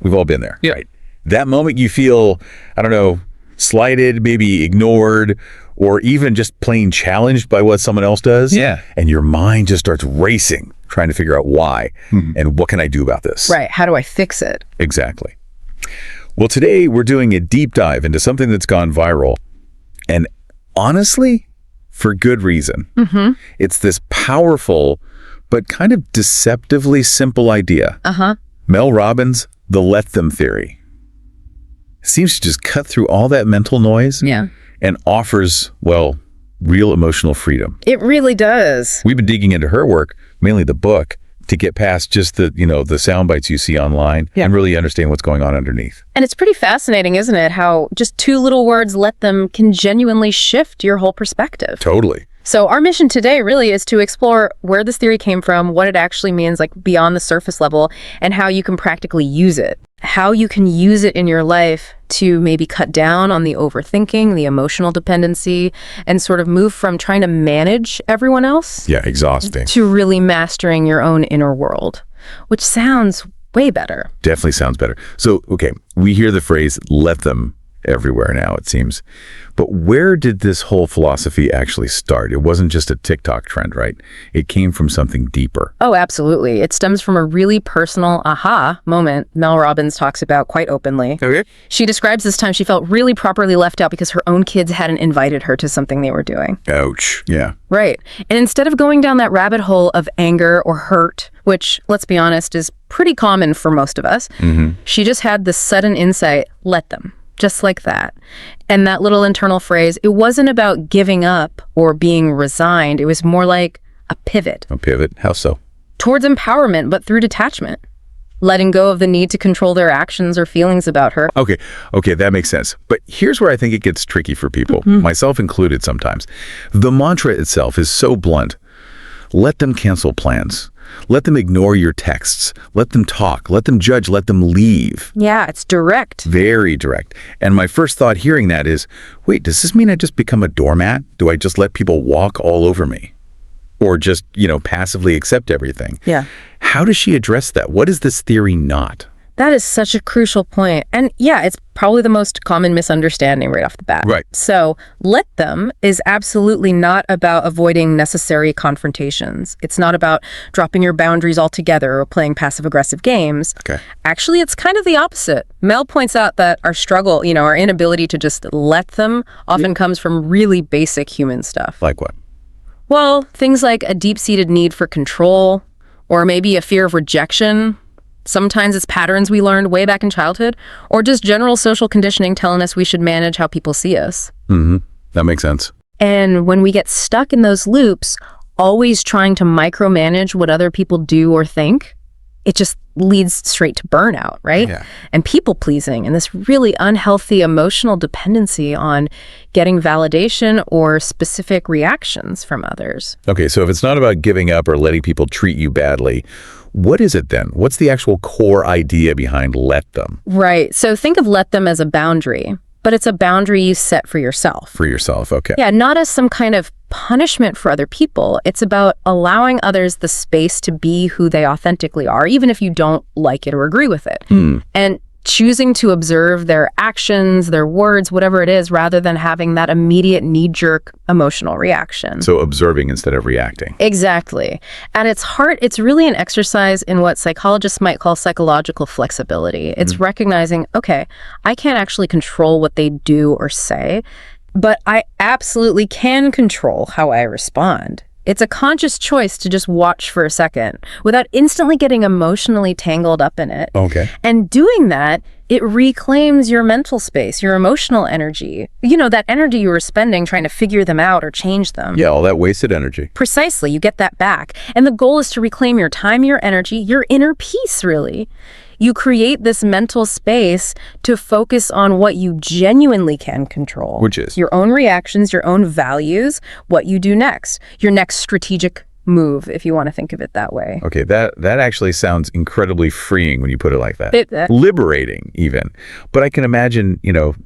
We've all been there, Yeah. right? That moment you feel, I don't know, slighted, maybe ignored, or even just plain challenged by what someone else does. Yeah. And your mind just starts racing, trying to figure out why and what can I do about this? Right. How do I fix it? Exactly. Well, today we're doing a deep dive into something that's gone viral. And honestly, for good reason. It's this powerful, but kind of deceptively simple idea. Mel Robbins, the let them theory. Seems to just cut through all that mental noise and offers, well, real emotional freedom. It really does. We've been digging into her work, mainly the book, to get past just the sound bites you see online and really understand what's going on underneath. And it's pretty fascinating, isn't it? How just two little words, let them, can genuinely shift your whole perspective. Totally. So our mission today really is to explore where this theory came from, what it actually means, like beyond the surface level, and how you can practically use it. How you can use it in your life to maybe cut down on the overthinking, the emotional dependency, and sort of move from trying to manage everyone else Yeah, exhausting. to really mastering your own inner world, which sounds way better. Definitely sounds better. So, okay, we hear the phrase, let them, everywhere now, it seems. But where did this whole philosophy actually start? It wasn't just a TikTok trend, right? It came from something deeper. Oh, absolutely. It stems from a really personal aha moment Mel Robbins talks about quite openly. Okay. She describes this time she felt really properly left out because her own kids hadn't invited her to something they were doing. Ouch. Yeah. Right. And instead of going down that rabbit hole of anger or hurt, which, let's be honest, is pretty common for most of us, she just had this sudden insight, let them. Just like that. And that little internal phrase, it wasn't about giving up or being resigned. It was more like a pivot. A pivot. How so? Towards empowerment, but through detachment. Letting go of the need to control their actions or feelings about her. Okay, that makes sense. But here's where I think it gets tricky for people, myself included sometimes. The mantra itself is so blunt. Let them cancel plans. Let them ignore your texts. Let them talk. Let them judge. Let them leave. Yeah, it's direct. Very direct. And my first thought hearing that is, wait, does this mean I just become a doormat? Do I just let people walk all over me? Or just, passively accept everything? Yeah. How does she address that? What is this theory not? That is such a crucial point. And yeah, it's probably the most common misunderstanding right off the bat. Right. So let them is absolutely not about avoiding necessary confrontations. It's not about dropping your boundaries altogether or playing passive-aggressive games. Okay. Actually, it's kind of the opposite. Mel points out that our struggle, our inability to just let them often comes from really basic human stuff. Like what? Well, things like a deep-seated need for control, or maybe a fear of rejection. Sometimes it's patterns we learned way back in childhood, or just general social conditioning telling us we should manage how people see us. That makes sense. And when we get stuck in those loops, always trying to micromanage what other people do or think, it just leads straight to burnout, right? Yeah. And people-pleasing, and this really unhealthy emotional dependency on getting validation or specific reactions from others. Okay, so if it's not about giving up or letting people treat you badly, what is it then? What's the actual core idea behind let them? Right. So think of let them as a boundary, but it's a boundary you set for yourself. For yourself, okay. Yeah, not as some kind of punishment for other people. It's about allowing others the space to be who they authentically are, even if you don't like it or agree with it. And choosing to observe their actions, their words, whatever it is, rather than having that immediate knee-jerk emotional reaction. So observing instead of reacting. Exactly. At its heart, it's really an exercise in what psychologists might call psychological flexibility. It's recognizing, okay, I can't actually control what they do or say, but I absolutely can control how I respond. It's a conscious choice to just watch for a second without instantly getting emotionally tangled up in it. Okay. And doing that, it reclaims your mental space, your emotional energy. That energy you were spending trying to figure them out or change them. Yeah, all that wasted energy. Precisely, you get that back. And the goal is to reclaim your time, your energy, your inner peace, really. You create this mental space to focus on what you genuinely can control. Which is? Your own reactions, your own values, what you do next, your next strategic move, if you want to think of it that way. Okay, that actually sounds incredibly freeing when you put it like that. Liberating, even. But I can imagine,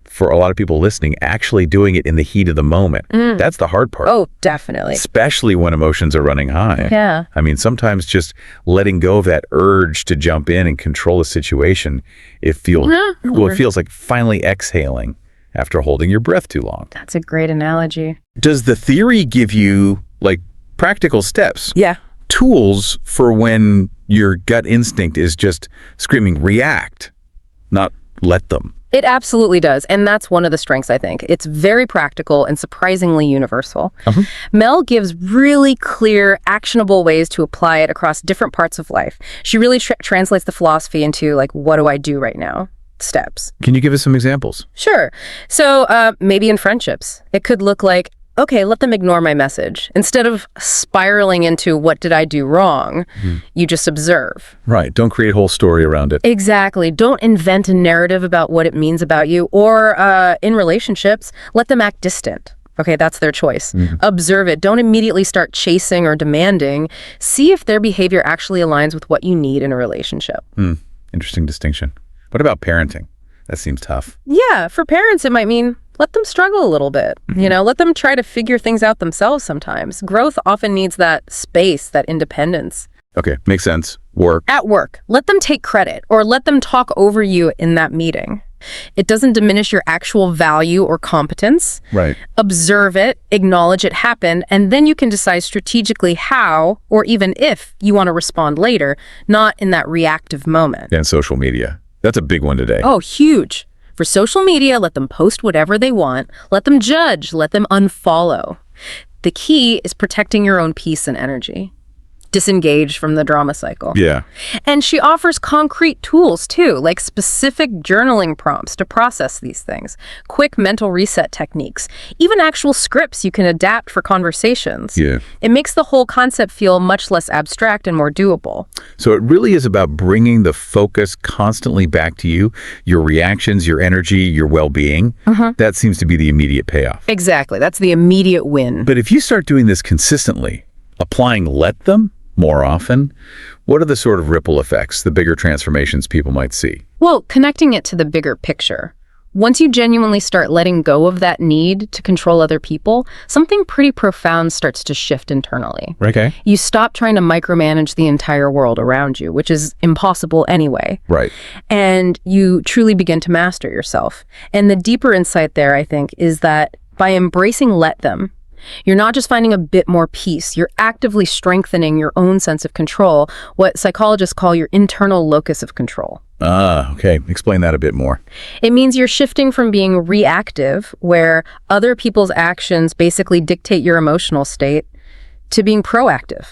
for a lot of people listening, actually doing it in the heat of the moment. That's the hard part. Oh, definitely. Especially when emotions are running high. Yeah. I mean, sometimes just letting go of that urge to jump in and control a situation, it feels like finally exhaling after holding your breath too long. That's a great analogy. Does the theory give you, practical steps? Yeah. Tools for when your gut instinct is just screaming, react, not let them? It absolutely does. And that's one of the strengths, I think. It's very practical and surprisingly universal. Mel gives really clear, actionable ways to apply it across different parts of life. She really translates the philosophy into, what do I do right now? Steps. Can you give us some examples? Sure. So maybe in friendships, it could look like, okay, let them ignore my message. Instead of spiraling into what did I do wrong, you just observe. Right. Don't create a whole story around it. Exactly. Don't invent a narrative about what it means about you. Or in relationships, let them act distant. Okay, that's their choice. Observe it. Don't immediately start chasing or demanding. See if their behavior actually aligns with what you need in a relationship. Interesting distinction. What about parenting? That seems tough. Yeah, for parents, it might mean let them struggle a little bit. Let them try to figure things out themselves sometimes. Growth often needs that space, that independence. Okay, makes sense. Work. At work, let them take credit or let them talk over you in that meeting. It doesn't diminish your actual value or competence. Right. Observe it, acknowledge it happened, and then you can decide strategically how, or even if, you want to respond later, not in that reactive moment. And social media. That's a big one today. Oh, huge. For social media, let them post whatever they want. Let them judge. Let them unfollow. The key is protecting your own peace and energy. Disengage from the drama cycle. Yeah. And she offers concrete tools, too, like specific journaling prompts to process these things, quick mental reset techniques, even actual scripts you can adapt for conversations. Yeah. It makes the whole concept feel much less abstract and more doable. So it really is about bringing the focus constantly back to you, your reactions, your energy, your well-being. That seems to be the immediate payoff. Exactly. That's the immediate win. But if you start doing this consistently, applying let them more often, what are the sort of ripple effects, the bigger transformations people might see? Well, connecting it to the bigger picture. Once you genuinely start letting go of that need to control other people, something pretty profound starts to shift internally. Okay. You stop trying to micromanage the entire world around you, which is impossible anyway. Right. And you truly begin to master yourself. And the deeper insight there, I think, is that by embracing let them, you're not just finding a bit more peace, you're actively strengthening your own sense of control, what psychologists call your internal locus of control. Okay. Explain that a bit more. It means you're shifting from being reactive, where other people's actions basically dictate your emotional state, to being proactive.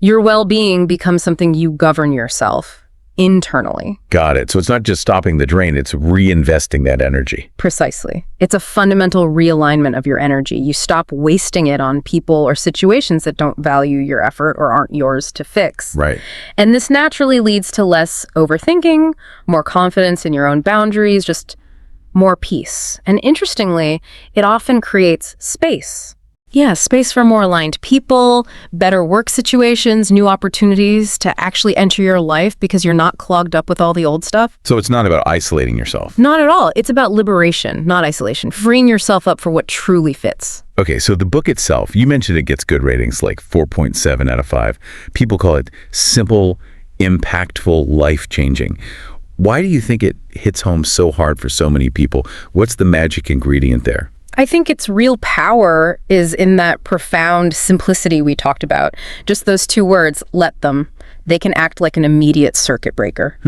Your well-being becomes something you govern yourself internally. Got it. So it's not just stopping the drain, it's reinvesting that energy. Precisely. It's a fundamental realignment of your energy. You stop wasting it on people or situations that don't value your effort or aren't yours to fix. Right. And this naturally leads to less overthinking, more confidence in your own boundaries, just more peace. And interestingly, it often creates space. Yeah, space for more aligned people, better work situations, new opportunities to actually enter your life because you're not clogged up with all the old stuff. So it's not about isolating yourself. Not at all. It's about liberation, not isolation, freeing yourself up for what truly fits. Okay, so the book itself, you mentioned it gets good ratings, like 4.7 out of 5. People call it simple, impactful, life-changing. Why do you think it hits home so hard for so many people? What's the magic ingredient there? I think its real power is in that profound simplicity we talked about. Just those two words, let them. They can act like an immediate circuit breaker.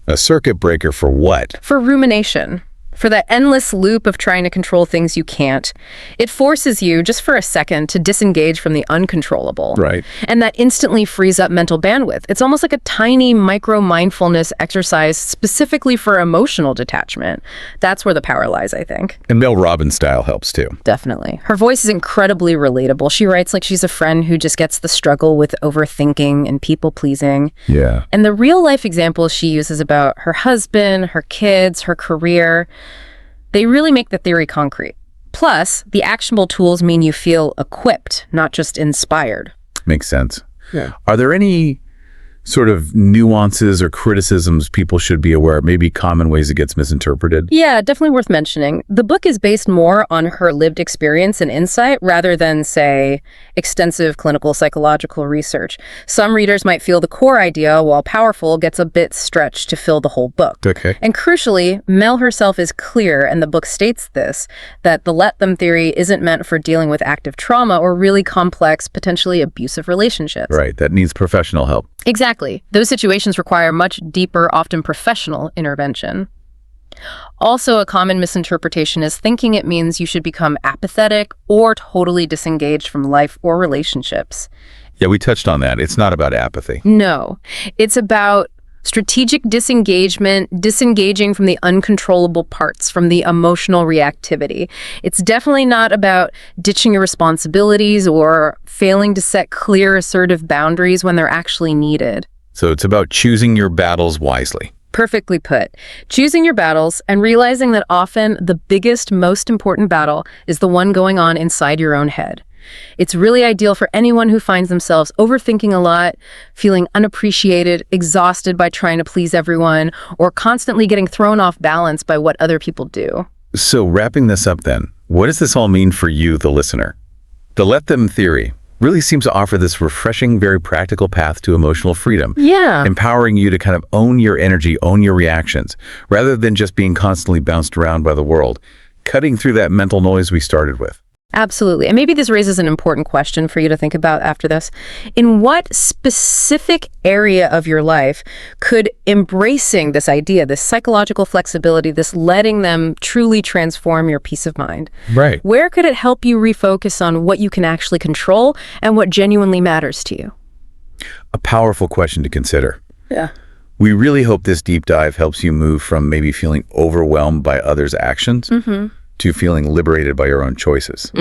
A circuit breaker for what? For rumination. For that endless loop of trying to control things you can't. It forces you, just for a second, to disengage from the uncontrollable. Right. And that instantly frees up mental bandwidth. It's almost like a tiny micro-mindfulness exercise specifically for emotional detachment. That's where the power lies, I think. And Mel Robbins style helps too. Definitely. Her voice is incredibly relatable. She writes like she's a friend who just gets the struggle with overthinking and people-pleasing. Yeah. And the real-life examples she uses about her husband, her kids, her career, they really make the theory concrete. Plus, the actionable tools mean you feel equipped, not just inspired. Makes sense. Yeah. Are there any sort of nuances or criticisms people should be aware of, maybe common ways it gets misinterpreted? Yeah, definitely worth mentioning. The book is based more on her lived experience and insight rather than, say, extensive clinical psychological research. Some readers might feel the core idea, while powerful, gets a bit stretched to fill the whole book. Okay. And crucially, Mel herself is clear, and the book states this, that the let them theory isn't meant for dealing with active trauma or really complex, potentially abusive relationships. Right, that needs professional help. Exactly. Those situations require much deeper, often professional intervention. Also, a common misinterpretation is thinking it means you should become apathetic or totally disengaged from life or relationships. Yeah, we touched on that. It's not about apathy. No, it's about strategic disengagement, disengaging from the uncontrollable parts, from the emotional reactivity. It's definitely not about ditching your responsibilities or failing to set clear, assertive boundaries when they're actually needed. So it's about choosing your battles wisely. Perfectly put. Choosing your battles and realizing that often the biggest, most important battle is the one going on inside your own head. It's really ideal for anyone who finds themselves overthinking a lot, feeling unappreciated, exhausted by trying to please everyone, or constantly getting thrown off balance by what other people do. So wrapping this up then, what does this all mean for you, the listener? The let them theory really seems to offer this refreshing, very practical path to emotional freedom. Yeah. Empowering you to kind of own your energy, own your reactions, rather than just being constantly bounced around by the world, cutting through that mental noise we started with. Absolutely. And maybe this raises an important question for you to think about after this. In what specific area of your life could embracing this idea, this psychological flexibility, this letting them truly transform your peace of mind? Right. Where could it help you refocus on what you can actually control and what genuinely matters to you? A powerful question to consider. Yeah. We really hope this deep dive helps you move from maybe feeling overwhelmed by others' actions to feeling liberated by your own choices.